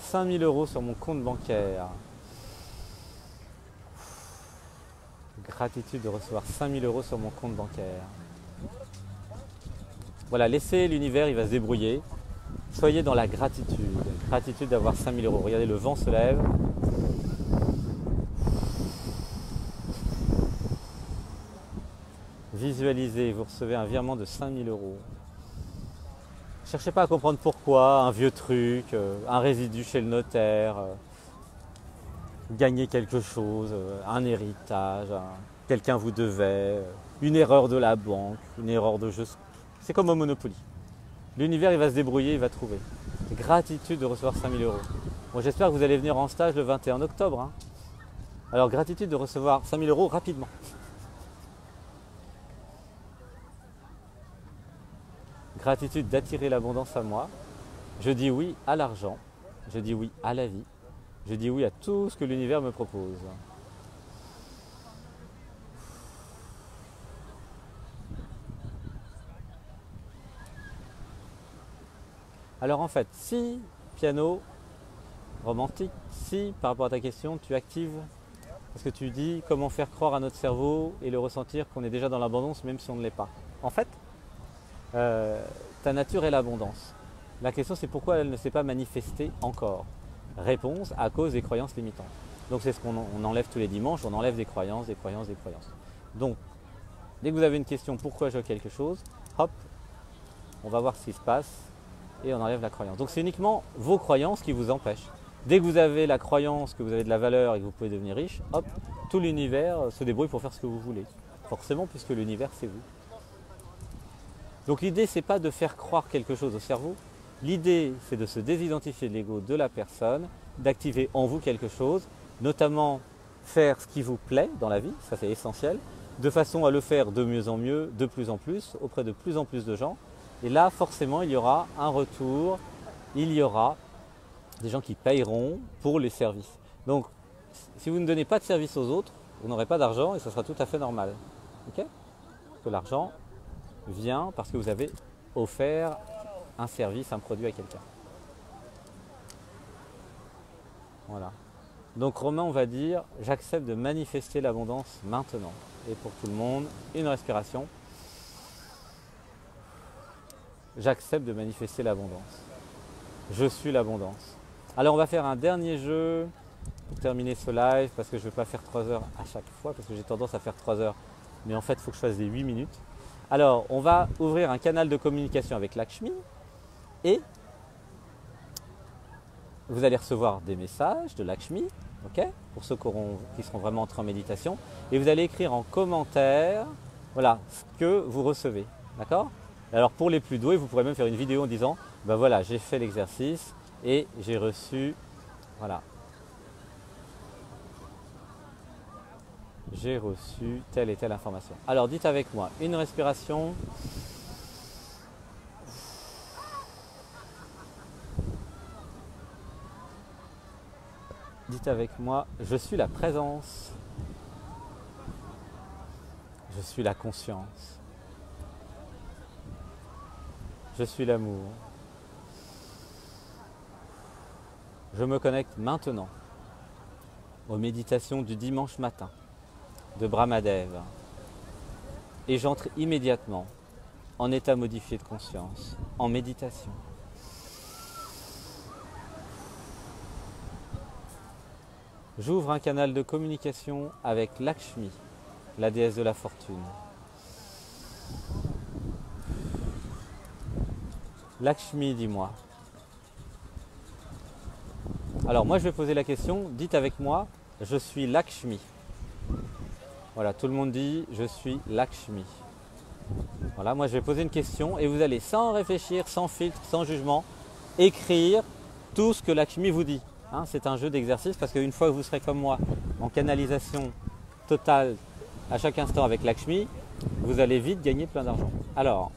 5000 euros sur mon compte bancaire. Gratitude de recevoir 5000 euros sur mon compte bancaire. Voilà, laissez l'univers, il va se débrouiller. Soyez dans la gratitude. Gratitude d'avoir 5000 euros. Regardez, le vent se lève. Visualisez, vous recevez un virement de 5000 euros. Cherchez pas à comprendre pourquoi, un vieux truc, un résidu chez le notaire, gagner quelque chose, un héritage, quelqu'un vous devait, une erreur de la banque, une erreur de jeu. C'est comme au Monopoly. L'univers il va se débrouiller, il va trouver. Gratitude de recevoir 5000 euros. Bon, j'espère que vous allez venir en stage le 21 octobre. Hein. Alors gratitude de recevoir 5000 euros rapidement. Gratitude d'attirer l'abondance à moi. Je dis oui à l'argent. Je dis oui à la vie. Je dis oui à tout ce que l'univers me propose. Alors en fait, si, piano, romantique, si par rapport à ta question, tu actives, parce que tu dis comment faire croire à notre cerveau et le ressentir qu'on est déjà dans l'abondance même si on ne l'est pas. En fait, ta nature est l'abondance. La question c'est pourquoi elle ne s'est pas manifestée encore. Réponse, à cause des croyances limitantes. Donc c'est ce qu'on enlève tous les dimanches, on enlève des croyances, des croyances, des croyances. Donc, dès que vous avez une question, pourquoi je veux quelque chose, hop, on va voir ce qui se passe et on enlève la croyance. Donc c'est uniquement vos croyances qui vous empêchent. Dès que vous avez la croyance que vous avez de la valeur et que vous pouvez devenir riche, hop, tout l'univers se débrouille pour faire ce que vous voulez. Forcément, puisque l'univers c'est vous. Donc l'idée c'est pas de faire croire quelque chose au cerveau. L'idée c'est de se désidentifier de l'ego de la personne, d'activer en vous quelque chose, notamment faire ce qui vous plaît dans la vie, ça c'est essentiel, de façon à le faire de mieux en mieux, de plus en plus, auprès de plus en plus de gens. Et là, forcément, il y aura un retour, il y aura des gens qui payeront pour les services. Donc, si vous ne donnez pas de service aux autres, vous n'aurez pas d'argent et ça sera tout à fait normal. Ok ? Parce que l'argent vient parce que vous avez offert un service, un produit à quelqu'un. Voilà. Donc Romain, on va dire, j'accepte de manifester l'abondance maintenant. Et pour tout le monde, une respiration. J'accepte de manifester l'abondance. Je suis l'abondance. Alors on va faire un dernier jeu pour terminer ce live, parce que je ne vais pas faire 3 heures à chaque fois, parce que j'ai tendance à faire 3 heures. Mais en fait, il faut que je fasse des 8 minutes. Alors, on va ouvrir un canal de communication avec Lakshmi et vous allez recevoir des messages de Lakshmi, ok, pour ceux qui seront vraiment entrés en méditation. Et vous allez écrire en commentaire, voilà, ce que vous recevez, d'accord ? Alors pour les plus doués, vous pourrez même faire une vidéo en disant, ben voilà, j'ai fait l'exercice et j'ai reçu, voilà, j'ai reçu telle et telle information. Alors dites avec moi, une respiration. Dites avec moi, je suis la présence. Je suis la conscience. Je suis l'amour. Je me connecte maintenant aux méditations du dimanche matin de Brahmadev et j'entre immédiatement en état modifié de conscience, en méditation. J'ouvre un canal de communication avec Lakshmi la déesse de la fortune. Lakshmi, dis-moi. Alors moi je vais poser la question, dites avec moi, je suis Lakshmi. Voilà, tout le monde dit, je suis Lakshmi. Voilà, moi je vais poser une question et vous allez sans réfléchir, sans filtre, sans jugement, écrire tout ce que Lakshmi vous dit. Hein, c'est un jeu d'exercice parce qu'une fois que vous serez comme moi, en canalisation totale à chaque instant avec Lakshmi, vous allez vite gagner plein d'argent. Alors,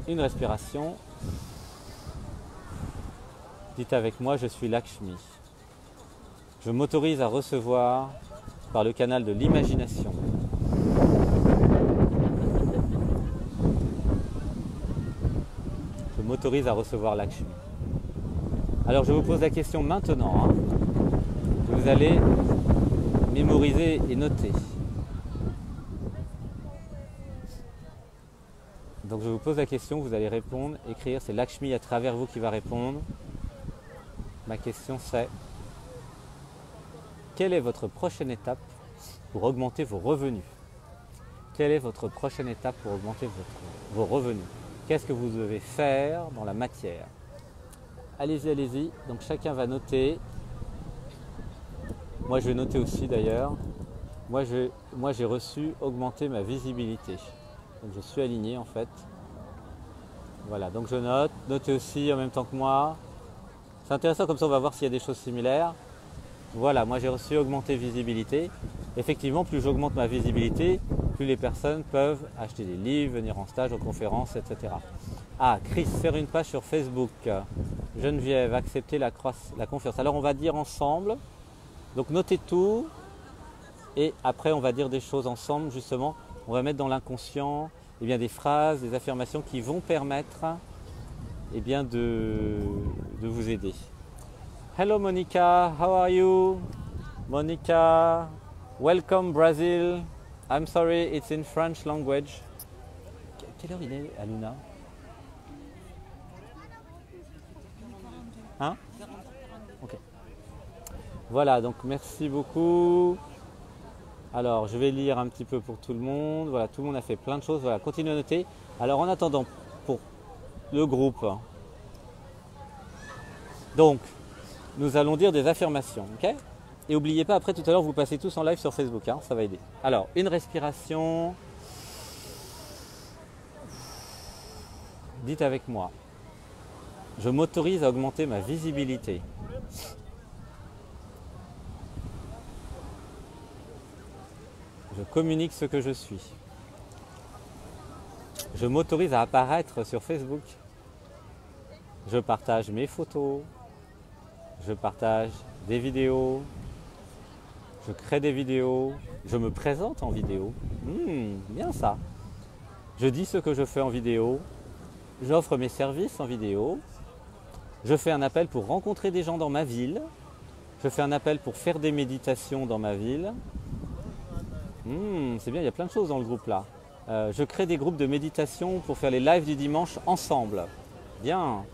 une respiration. Dites avec moi, je suis Lakshmi. Je m'autorise à recevoir par le canal de l'imagination. Je m'autorise à recevoir Lakshmi. Alors je vous pose la question maintenant. Hein. Vous allez mémoriser et noter. Donc je vous pose la question, vous allez répondre, écrire, c'est Lakshmi à travers vous qui va répondre. Ma question c'est, quelle est votre prochaine étape pour augmenter vos revenus? Quelle est votre prochaine étape pour augmenter vos revenus? Qu'est-ce que vous devez faire dans la matière? Allez-y, allez-y. Donc chacun va noter. Moi je vais noter aussi d'ailleurs. Moi j'ai reçu augmenter ma visibilité. Donc je suis aligné en fait. Voilà, donc je note. Notez aussi en même temps que moi. C'est intéressant, comme ça on va voir s'il y a des choses similaires. Voilà, moi j'ai reçu augmenter visibilité. Effectivement, plus j'augmente ma visibilité, plus les personnes peuvent acheter des livres, venir en stage, aux conférences, etc. Ah, Chris, faire une page sur Facebook. Geneviève, accepter la confiance. Alors on va dire ensemble. Donc notez tout. Et après on va dire des choses ensemble, justement. On va mettre dans l'inconscient des phrases, des affirmations qui vont permettre de vous aider. Hello Monica, how are you? Monica, welcome Brazil. I'm sorry, it's in French language. Quelle heure il est, Aluna? Hein? Ok. Voilà, donc merci beaucoup. Alors, je vais lire un petit peu pour tout le monde. Voilà, tout le monde a fait plein de choses. Voilà, continuez à noter. Alors, en attendant, pour le groupe, donc, nous allons dire des affirmations, ok? Et n'oubliez pas, après tout à l'heure, vous passez tous en live sur Facebook, hein, ça va aider. Alors, une respiration. Dites avec moi. Je m'autorise à augmenter ma visibilité. Je communique ce que je suis. Je m'autorise à apparaître sur Facebook. Je partage mes photos. Je partage des vidéos. Je crée des vidéos. Je me présente en vidéo. Bien ça. Je dis ce que je fais en vidéo. J'offre mes services en vidéo. Je fais un appel pour rencontrer des gens dans ma ville. Je fais un appel pour faire des méditations dans ma ville. C'est bien, il y a plein de choses dans le groupe là. Je crée des groupes de méditation pour faire les lives du dimanche ensemble. Bien.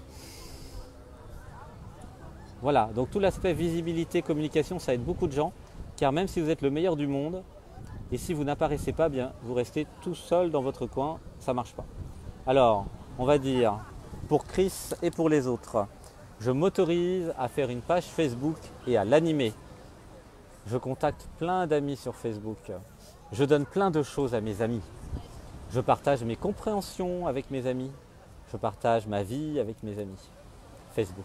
Voilà, donc tout l'aspect visibilité, communication, ça aide beaucoup de gens. Car même si vous êtes le meilleur du monde, et si vous n'apparaissez pas, bien, vous restez tout seul dans votre coin, ça ne marche pas. Alors, on va dire, pour Chris et pour les autres, je m'autorise à faire une page Facebook et à l'animer. Je contacte plein d'amis sur Facebook. Je donne plein de choses à mes amis. Je partage mes compréhensions avec mes amis. Je partage ma vie avec mes amis. Facebook.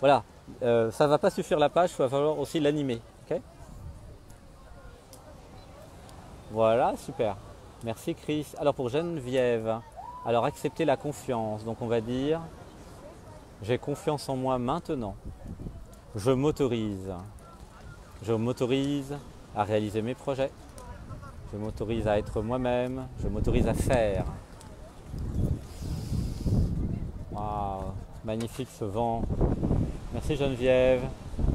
Voilà, ça ne va pas suffire la page, il va falloir aussi l'animer. Okay, voilà, super. Merci Chris. Alors pour Geneviève, alors accepter la confiance. Donc on va dire, j'ai confiance en moi maintenant. Je m'autorise. Je m'autorise à réaliser mes projets. Je m'autorise à être moi-même. Je m'autorise à faire. Waouh, magnifique ce vent. Merci Geneviève.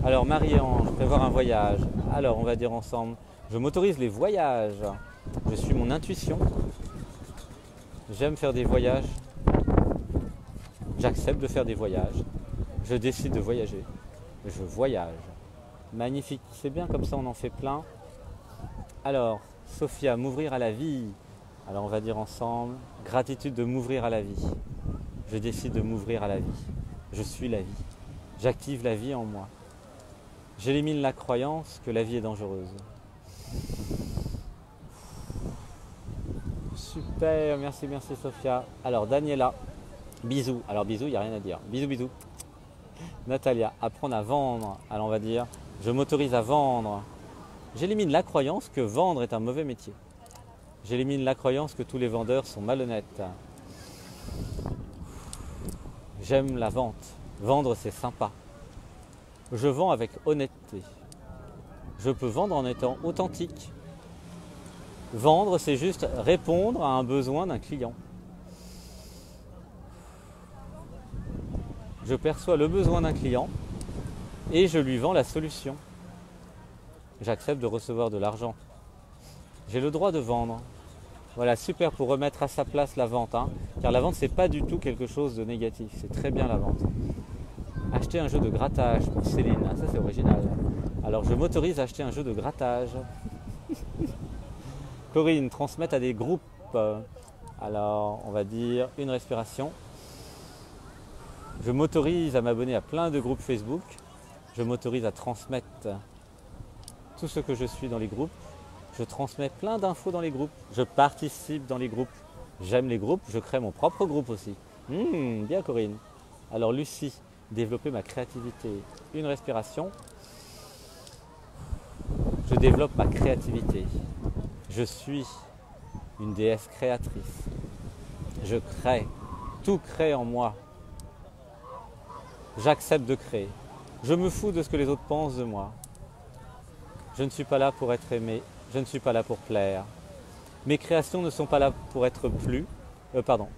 Alors Marie-Ange, prévoir un voyage. Alors on va dire ensemble, je m'autorise les voyages. Je suis mon intuition. J'aime faire des voyages. J'accepte de faire des voyages. Je décide de voyager. Je voyage. Magnifique, c'est bien comme ça, on en fait plein. Alors, Sophia, m'ouvrir à la vie. Alors on va dire ensemble, gratitude de m'ouvrir à la vie. Je décide de m'ouvrir à la vie. Je suis la vie. J'active la vie en moi. J'élimine la croyance que la vie est dangereuse. Super, merci, merci Sophia. Alors Daniela, bisous. Alors bisous, il n'y a rien à dire. Bisous, bisous. Natalia, apprendre à vendre. Alors on va dire, je m'autorise à vendre. J'élimine la croyance que vendre est un mauvais métier. J'élimine la croyance que tous les vendeurs sont malhonnêtes. J'aime la vente. Vendre, c'est sympa. Je vends avec honnêteté. Je peux vendre en étant authentique. Vendre, c'est juste répondre à un besoin d'un client. Je perçois le besoin d'un client et je lui vends la solution. J'accepte de recevoir de l'argent. J'ai le droit de vendre. Voilà, super pour remettre à sa place la vente. Car la vente, c'est pas du tout quelque chose de négatif. C'est très bien la vente. Acheter un jeu de grattage pour Céline. Ça, c'est original. Alors, je m'autorise à acheter un jeu de grattage. Corinne, transmettre à des groupes. Alors, on va dire une respiration. Je m'autorise à m'abonner à plein de groupes Facebook. Je m'autorise à transmettre tout ce que je suis dans les groupes. Je transmets plein d'infos dans les groupes. Je participe dans les groupes. J'aime les groupes. Je crée mon propre groupe aussi. Bien Corinne. Alors Lucie, développer ma créativité. Une respiration. Je développe ma créativité. Je suis une déesse créatrice. Je crée. Tout crée en moi. J'accepte de créer. Je me fous de ce que les autres pensent de moi. Je ne suis pas là pour être aimé. Je ne suis pas là pour plaire. Mes créations ne sont pas là pour être plus.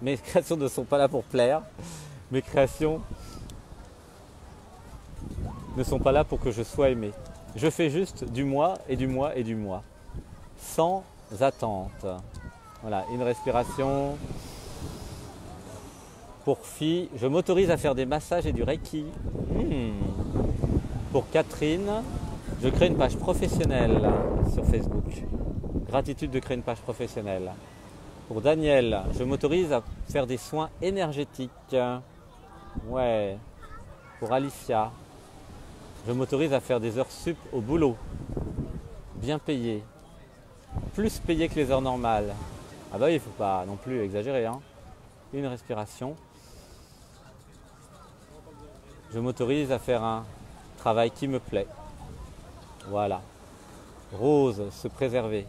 Mes créations ne sont pas là pour plaire. Mes créations ne sont pas là pour que je sois aimé. Je fais juste du moi et du moi et du moi. Sans attente. Voilà, une respiration. Pour filles, je m'autorise à faire des massages et du Reiki. Pour Catherine, je crée une page professionnelle sur Facebook. Gratitude de créer une page professionnelle. Pour Daniel, je m'autorise à faire des soins énergétiques. Ouais. Pour Alicia, je m'autorise à faire des heures sup au boulot. Bien payé. Plus payé que les heures normales. Ah bah oui, il ne faut pas non plus exagérer. Une respiration. Je m'autorise à faire un travail qui me plaît. Voilà. Rose, se préserver.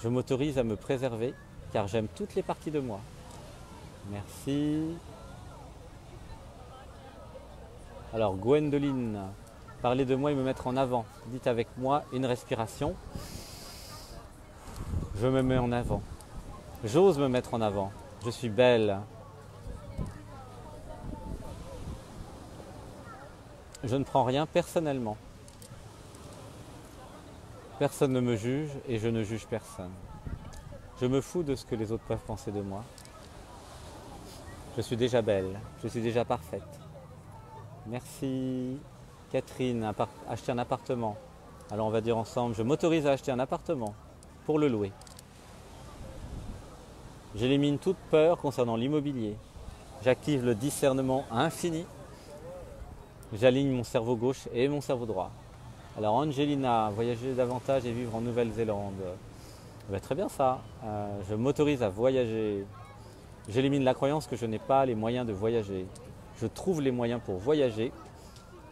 Je m'autorise à me préserver car j'aime toutes les parties de moi. Merci. Alors Gwendoline, parler de moi et me mettre en avant. Dites avec moi une respiration. Je me mets en avant. J'ose me mettre en avant. Je suis belle. Je ne prends rien personnellement. Personne ne me juge et je ne juge personne. Je me fous de ce que les autres peuvent penser de moi. Je suis déjà belle. Je suis déjà parfaite. Merci. Catherine, acheter un appartement. Alors on va dire ensemble, je m'autorise à acheter un appartement pour le louer. J'élimine toute peur concernant l'immobilier. J'active le discernement infini. J'aligne mon cerveau gauche et mon cerveau droit. Alors Angelina, voyager davantage et vivre en Nouvelle-Zélande. Très bien ça. Je m'autorise à voyager. J'élimine la croyance que je n'ai pas les moyens de voyager. Je trouve les moyens pour voyager.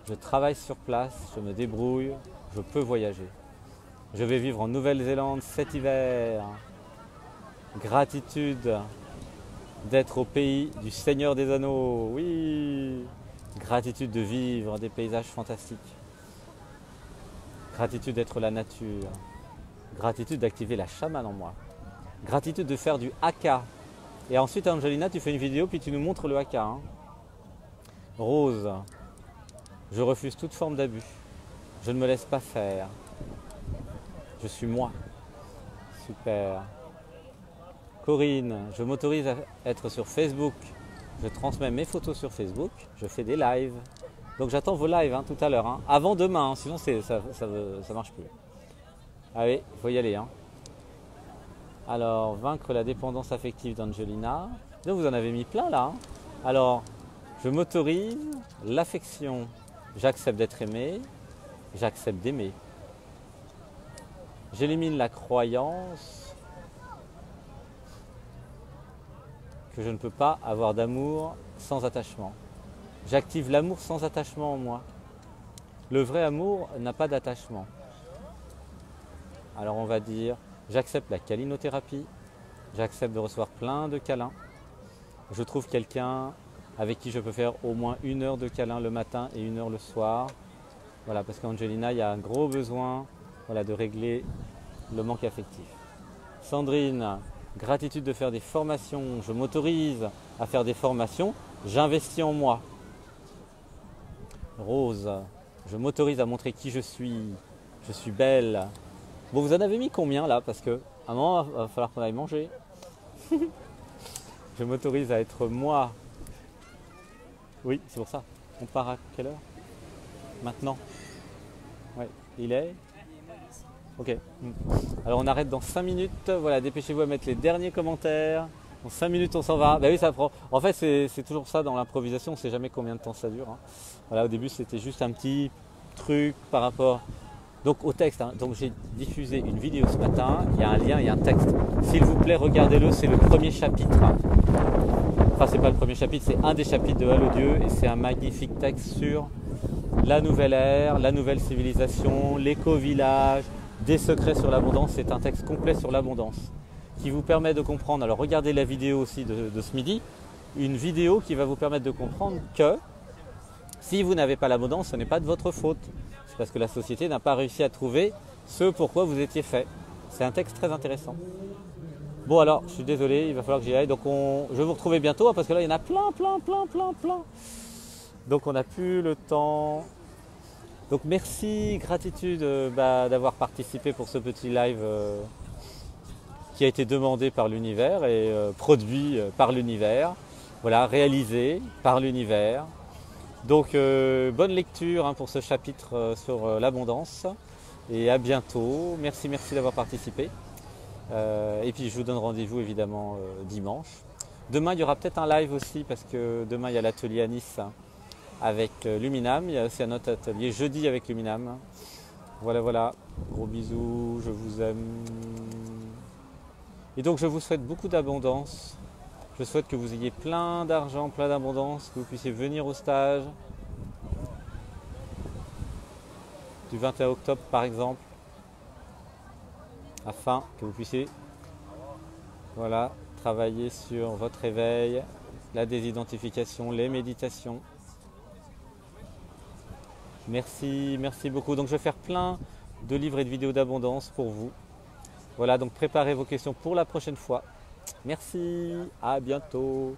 Je travaille sur place, je me débrouille, je peux voyager. Je vais vivre en Nouvelle-Zélande cet hiver. Gratitude d'être au pays du Seigneur des Anneaux. Oui. Gratitude de vivre des paysages fantastiques. Gratitude d'être la nature. Gratitude d'activer la chamane en moi. Gratitude de faire du haka. Et ensuite, Angelina, tu fais une vidéo puis tu nous montres le haka. Rose, je refuse toute forme d'abus. Je ne me laisse pas faire. Je suis moi. Super. Corinne, je m'autorise à être sur Facebook. Je transmets mes photos sur Facebook. Je fais des lives. Donc j'attends vos lives tout à l'heure. Avant demain, sinon ça marche plus. Allez, il faut y aller. Hein. Alors, vaincre la dépendance affective d'Angelina. Donc, vous en avez mis plein là. Hein. Alors, je m'autorise l'affection. J'accepte d'être aimé. J'accepte d'aimer. J'élimine la croyance que je ne peux pas avoir d'amour sans attachement. J'active l'amour sans attachement en moi. Le vrai amour n'a pas d'attachement. Alors on va dire, j'accepte la câlinothérapie, j'accepte de recevoir plein de câlins. Je trouve quelqu'un avec qui je peux faire au moins 1 heure de câlins le matin et 1 heure le soir. Voilà, parce qu'Angelina, il y a un gros besoin de régler le manque affectif. Sandrine, gratitude de faire des formations. Je m'autorise à faire des formations. J'investis en moi. Rose, je m'autorise à montrer qui je suis. Je suis belle. Bon, vous en avez mis combien là? Parce qu'à un moment, il va falloir qu'on aille manger. Je m'autorise à être moi. Oui, c'est pour ça. On part à quelle heure? Maintenant. Ouais, il est. Ok. Alors on arrête dans 5 minutes. Voilà, dépêchez-vous à mettre les derniers commentaires. Dans 5 minutes, on s'en va. Ben oui, ça prend. En fait, c'est toujours ça dans l'improvisation. On ne sait jamais combien de temps ça dure. Hein. Voilà, au début, c'était juste un petit truc par rapport donc au texte. Hein. Donc j'ai diffusé une vidéo ce matin. Il y a un lien, il y a un texte. S'il vous plaît, regardez-le. C'est le premier chapitre. Enfin, c'est pas le premier chapitre, c'est un des chapitres de Allô Dieu. Et c'est un magnifique texte sur la nouvelle ère, la nouvelle civilisation, l'éco-village, des secrets sur l'abondance. C'est un texte complet sur l'abondance qui vous permet de comprendre. Alors regardez la vidéo aussi de ce midi, une vidéo qui va vous permettre de comprendre que si vous n'avez pas l'abondance, ce n'est pas de votre faute. C'est parce que la société n'a pas réussi à trouver ce pourquoi vous étiez fait. C'est un texte très intéressant. Bon alors, je suis désolé, il va falloir que j'y aille. Donc je vais vous retrouver bientôt parce que là il y en a plein. Donc on n'a plus le temps. Donc merci, gratitude d'avoir participé pour ce petit live qui a été demandé par l'univers et produit par l'univers. Voilà, réalisé par l'univers. Donc bonne lecture pour ce chapitre sur l'abondance et à bientôt. Merci d'avoir participé. Et puis je vous donne rendez-vous évidemment dimanche. Demain il y aura peut-être un live aussi parce que demain il y a l'atelier à Nice avec Luminam. Il y a aussi un autre atelier jeudi avec Luminam. Voilà. Gros bisous, je vous aime. Et donc je vous souhaite beaucoup d'abondance. Je souhaite que vous ayez plein d'argent, plein d'abondance, que vous puissiez venir au stage du 21 octobre par exemple, afin que vous puissiez travailler sur votre éveil, la désidentification, les méditations. Merci beaucoup. Donc je vais faire plein de livres et de vidéos d'abondance pour vous. Voilà, donc préparez vos questions pour la prochaine fois. Merci, à bientôt.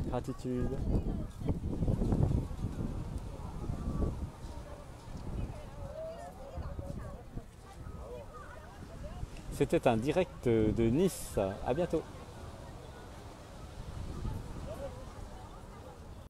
Gratitude. C'était un direct de Nice. À bientôt.